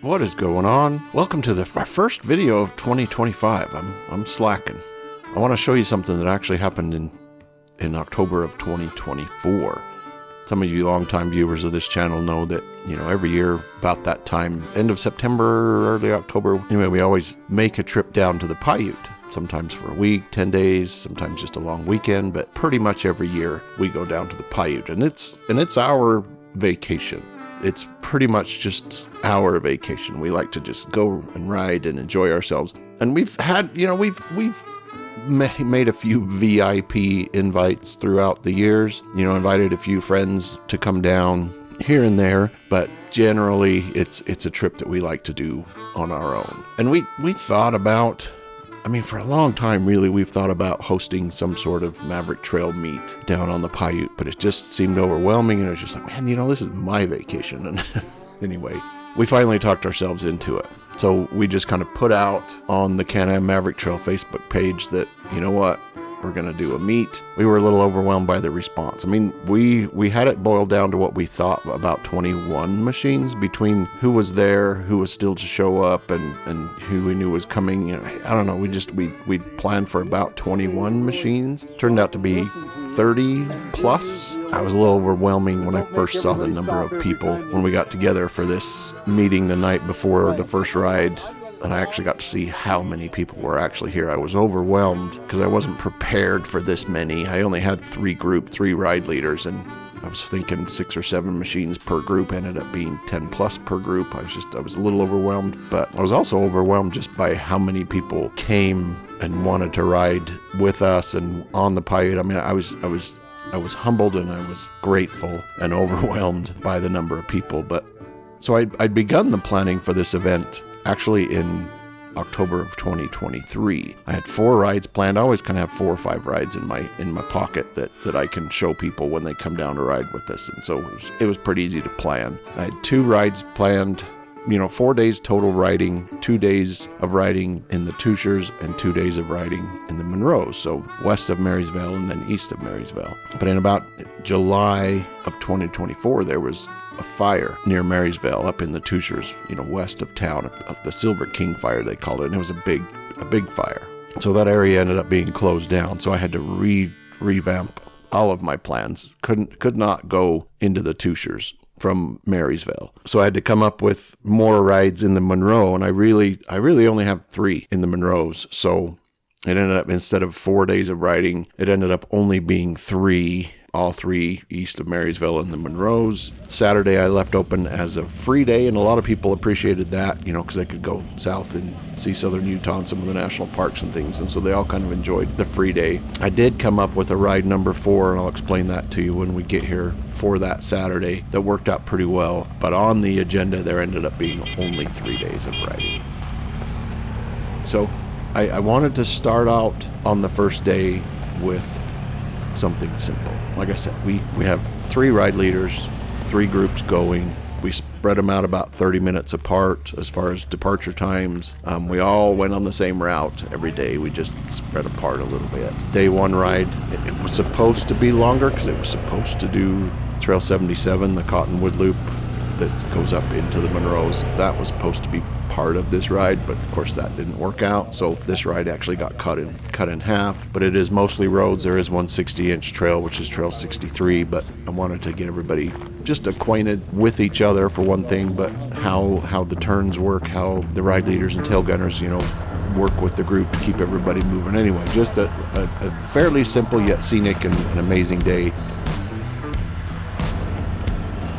What is going on? Welcome to my first video of 2025. I'm slacking. I want to show you something that actually happened in October of 2024. Some of you longtime viewers of this channel know that, every year about that time, end of September, early October, anyway, we always make a trip down to the Paiute. Sometimes for a week, 10 days, sometimes just a long weekend, but pretty much every year we go down to the Paiute, and it's our vacation. It's pretty much just our vacation. We like to just go and ride and enjoy ourselves. And we've had, we've made a few VIP invites throughout the years, invited a few friends to come down here and there, but generally it's a trip that we like to do on our own. And we thought about, for a long time, really, we've thought about hosting some sort of Maverick trail meet down on the Paiute, but it just seemed overwhelming, and it was just like, man, this is my vacation. And anyway, we finally talked ourselves into it. So we just kind of put out on the Can-Am Maverick Trail Facebook page that, we're going to do a meet. We were a little overwhelmed by the response. We had it boiled down to what we thought about 21 machines between who was there, who was still to show up, and who we knew was coming. I don't know. We planned for about 21 machines. Turned out to be 30 plus. I was a little overwhelming when I first saw the number of people when we got together for this meeting the night before the first ride. And I actually got to see how many people were actually here. I was overwhelmed because I wasn't prepared for this many. I only had three ride leaders, and I was thinking 6 or 7 machines per group. Ended up being 10 plus per group. I was a little overwhelmed, but I was also overwhelmed just by how many people came and wanted to ride with us and on the Paiute. I was humbled, and I was grateful and overwhelmed by the number of people. But so I'd begun the planning for this event actually in October of 2023. I had 4 rides planned. I always kind of have 4 or 5 rides in my pocket that I can show people when they come down to ride with us. And so it was pretty easy to plan. I had 2 rides planned, 4 days total riding, 2 days of riding in the Tushers and 2 days of riding in the Monroes. So west of Marysvale and then east of Marysvale. But in about July of 2024, there was a fire near Marysvale up in the Tushers, west of town, the Silver King fire they called it, and it was a big fire. So that area ended up being closed down. So I had to revamp all of my plans. Could not go into the Tushers from Marysvale. So I had to come up with more rides in the Monroe, and I really only have 3 in the Monroes. So it ended up, instead of 4 days of riding, it ended up only being 3. All 3 east of Marysvale and the Monroes. Saturday I left open as a free day, and a lot of people appreciated that, because they could go south and see southern Utah and some of the national parks and things, and so they all kind of enjoyed the free day. I did come up with a ride number 4, and I'll explain that to you when we get here, for that Saturday. That worked out pretty well, but on the agenda there ended up being only 3 days of riding. So I wanted to start out on the first day with something simple. Like I said, we have 3 ride leaders, 3 groups going. We spread them out about 30 minutes apart as far as departure times. We all went on the same route every day. We just spread apart a little bit. Day 1 ride, it was supposed to be longer because it was supposed to do Trail 77, the Cottonwood Loop that goes up into the Monroes. That was supposed to be part of this ride, but of course that didn't work out. So this ride actually got cut in half, but it is mostly roads. There is one 60-inch trail, which is Trail 63, but I wanted to get everybody just acquainted with each other for one thing, but how the turns work, how the ride leaders and tail gunners, work with the group to keep everybody moving. Anyway, just a fairly simple yet scenic and an amazing day.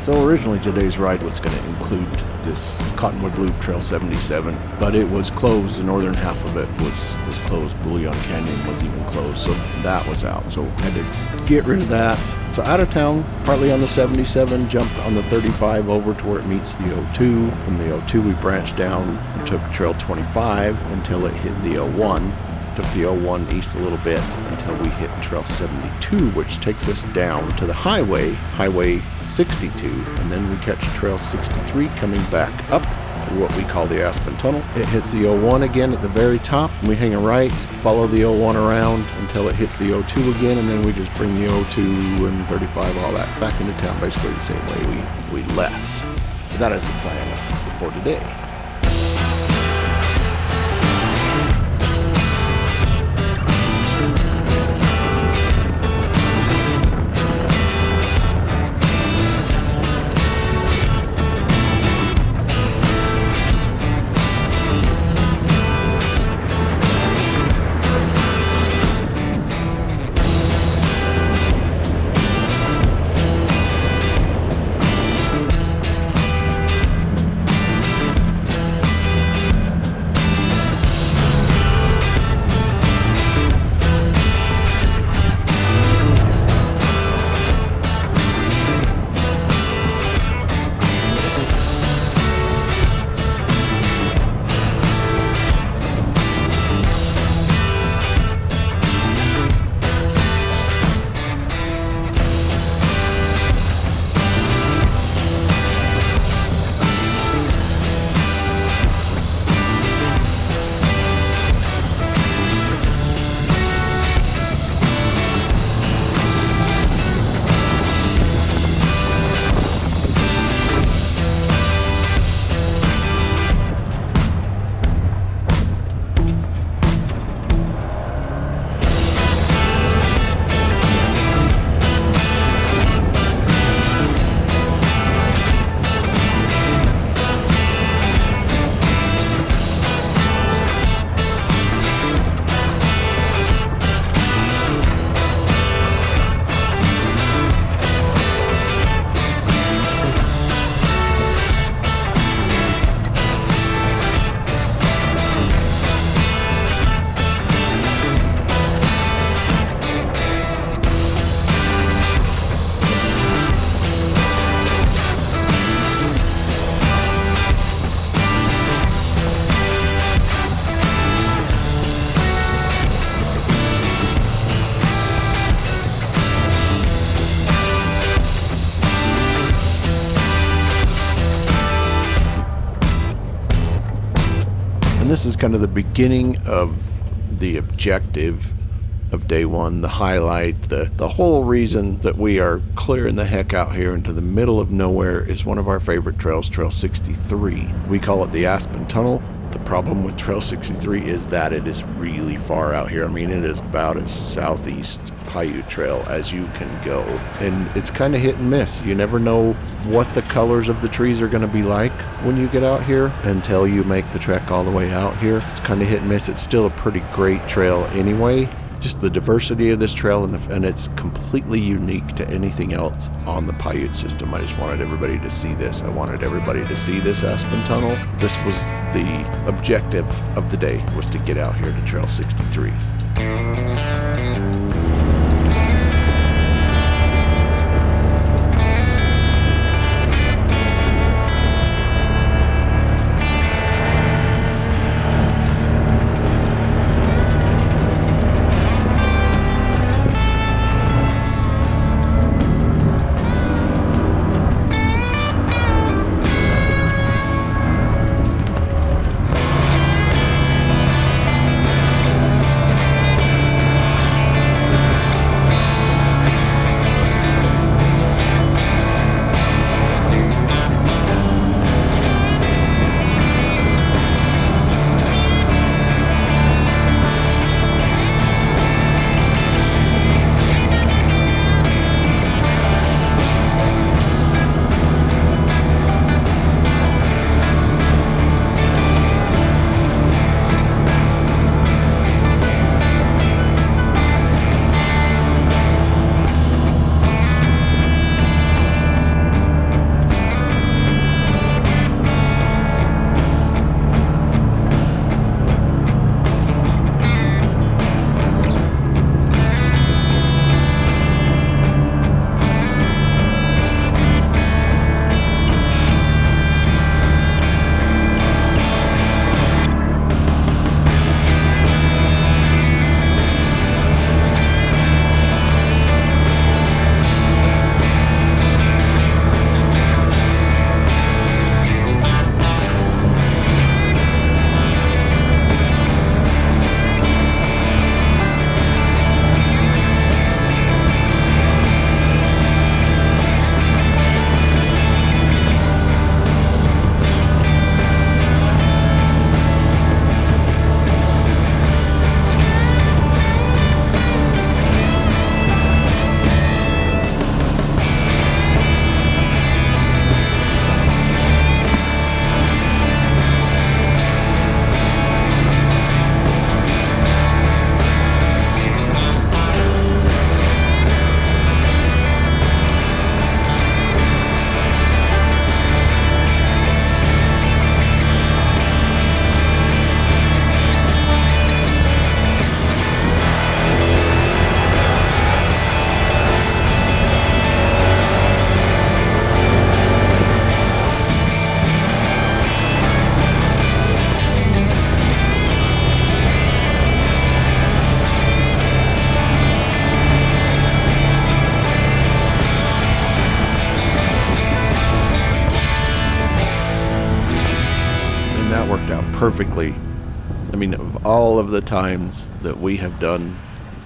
So originally today's ride was going to include this Cottonwood Loop Trail 77, but it was closed. The northern half of it was closed. Bullion Canyon was even closed, so that was out. So I had to get rid of that. So out of town, partly on the 77, jumped on the 35 over to where it meets the 02. From the 02 we branched down and took Trail 25 until it hit the 01. Took the 01 east a little bit until we hit Trail 72, which takes us down to the Highway 62, and then we catch Trail 63 coming back up through what we call the Aspen Tunnel. It hits the 01 again at the very top, and we hang a right, follow the 01 around until it hits the 02 again, and then we just bring the 02 and 35, all that, back into town basically the same way we left. But that is the plan for today. And this is kind of the beginning of the objective of day one, the highlight, the whole reason that we are clearing the heck out here into the middle of nowhere is one of our favorite trails, Trail 63. We call it the Aspen Tunnel. The problem with Trail 63 is that it is really far out here. I mean, it is about as southeast Paiute trail as you can go. And it's kind of hit and miss. You never know what the colors of the trees are going to be like when you get out here until you make the trek all the way out here. It's kind of hit and miss. It's still a pretty great trail anyway. Just the diversity of this trail and it's completely unique to anything else on the Paiute system. I just wanted everybody to see this. I wanted everybody to see this Aspen Tunnel. This was the objective of the day, was to get out here to Trail 63. Perfectly. I mean, of all of the times that we have done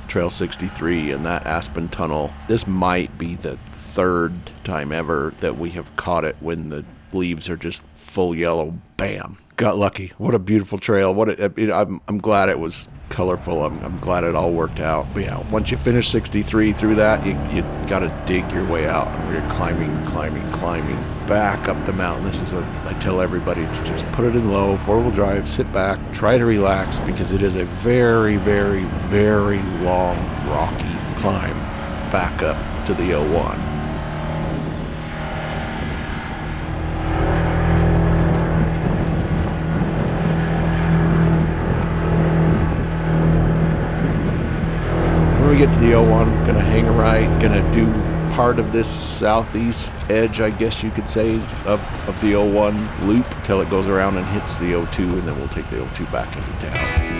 Trail 63 and that Aspen Tunnel, this might be the third time ever that we have caught it when the leaves are just full yellow. Bam. Got lucky. What a beautiful trail. I'm glad it was colorful. I'm glad it all worked out. But yeah, once you finish 63 through that, you got to dig your way out. And we're climbing back up the mountain. I tell everybody to just put it in low, 4-wheel drive, sit back, try to relax, because it is a very, very, very long, rocky climb back up to the 01. When we get to the 01, gonna hang a right, gonna do part of this southeast edge, I guess you could say, of the 01 loop till it goes around and hits the 02, and then we'll take the 02 back into town.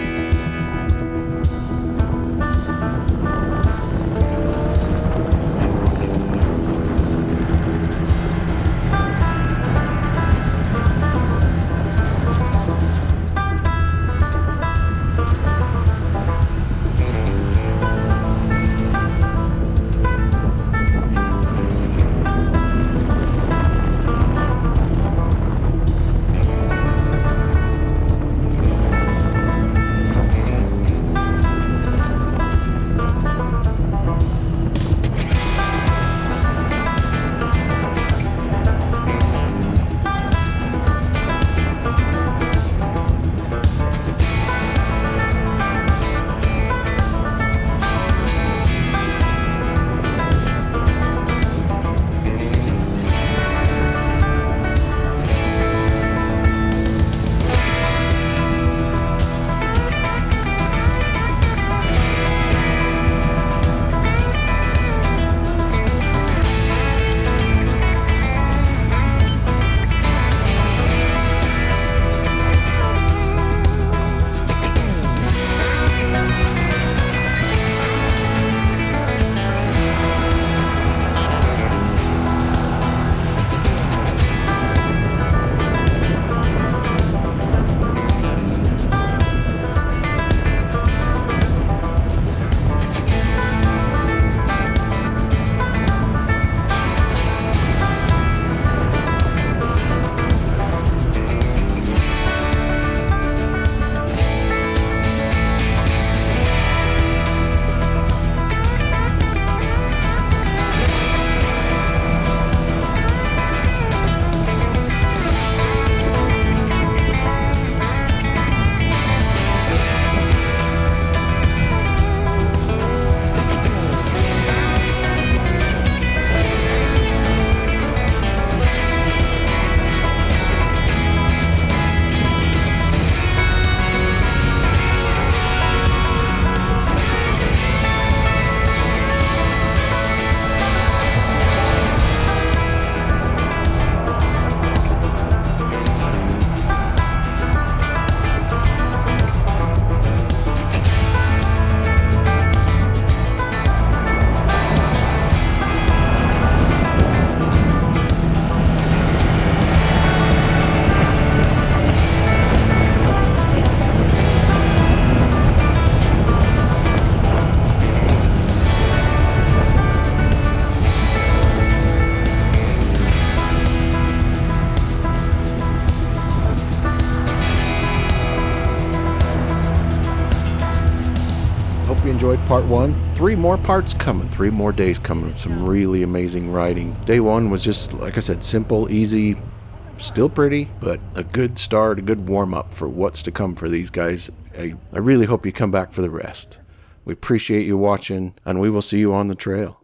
Hope you enjoyed part 1. 3 more parts coming, 3 more days coming. Some really amazing riding. Day 1 was just, like I said, simple, easy, still pretty, but a good start, a good warm-up for what's to come for these guys. I really hope you come back for the rest. We appreciate you watching, and we will see you on the trail.